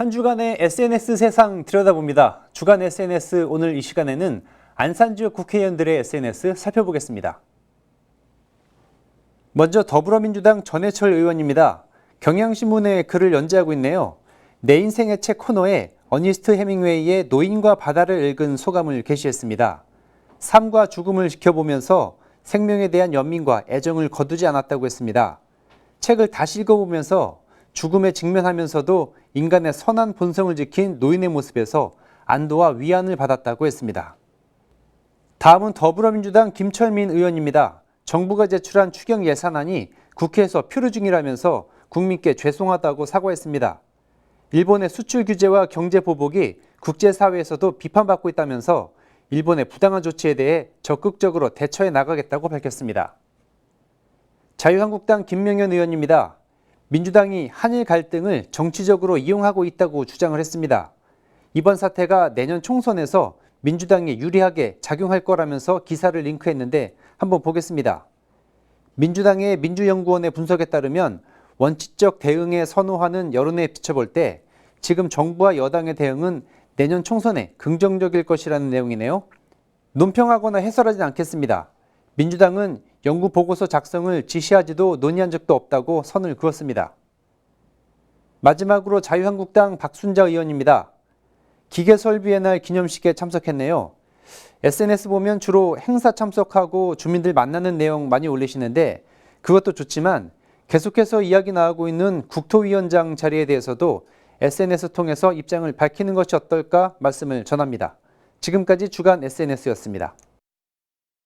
한 주간의 SNS 세상 들여다봅니다. 주간 SNS 오늘 이 시간에는 안산 지역 국회의원들의 SNS 살펴보겠습니다. 먼저 더불어민주당 전해철 의원입니다. 경향신문에 글을 연재하고 있네요. 내 인생의 책 코너에 어니스트 해밍웨이의 노인과 바다를 읽은 소감을 게시했습니다. 삶과 죽음을 지켜보면서 생명에 대한 연민과 애정을 거두지 않았다고 했습니다. 책을 다시 읽어보면서 죽음에 직면하면서도 인간의 선한 본성을 지킨 노인의 모습에서 안도와 위안을 받았다고 했습니다. 다음은 더불어민주당 김철민 의원입니다. 정부가 제출한 추경 예산안이 국회에서 표류 중이라면서 국민께 죄송하다고 사과했습니다. 일본의 수출 규제와 경제 보복이 국제사회에서도 비판받고 있다면서 일본의 부당한 조치에 대해 적극적으로 대처해 나가겠다고 밝혔습니다. 자유한국당 김명현 의원입니다. 민주당이 한일 갈등을 정치적으로 이용하고 있다고 주장을 했습니다. 이번 사태가 내년 총선에서 민주당에 유리하게 작용할 거라면서 기사를 링크했는데 한번 보겠습니다. 민주당의 민주연구원의 분석에 따르면 원칙적 대응에 선호하는 여론에 비춰볼 때 지금 정부와 여당의 대응은 내년 총선에 긍정적일 것이라는 내용이네요. 논평하거나 해설하진 않겠습니다. 민주당은 연구 보고서 작성을 지시하지도 논의한 적도 없다고 선을 그었습니다. 마지막으로 자유한국당 박순자 의원입니다. 기계설비의 날 기념식에 참석했네요. SNS 보면 주로 행사 참석하고 주민들 만나는 내용 많이 올리시는데 그것도 좋지만 계속해서 이야기 나오고 있는 국토위원장 자리에 대해서도 SNS 통해서 입장을 밝히는 것이 어떨까 말씀을 전합니다. 지금까지 주간 SNS였습니다.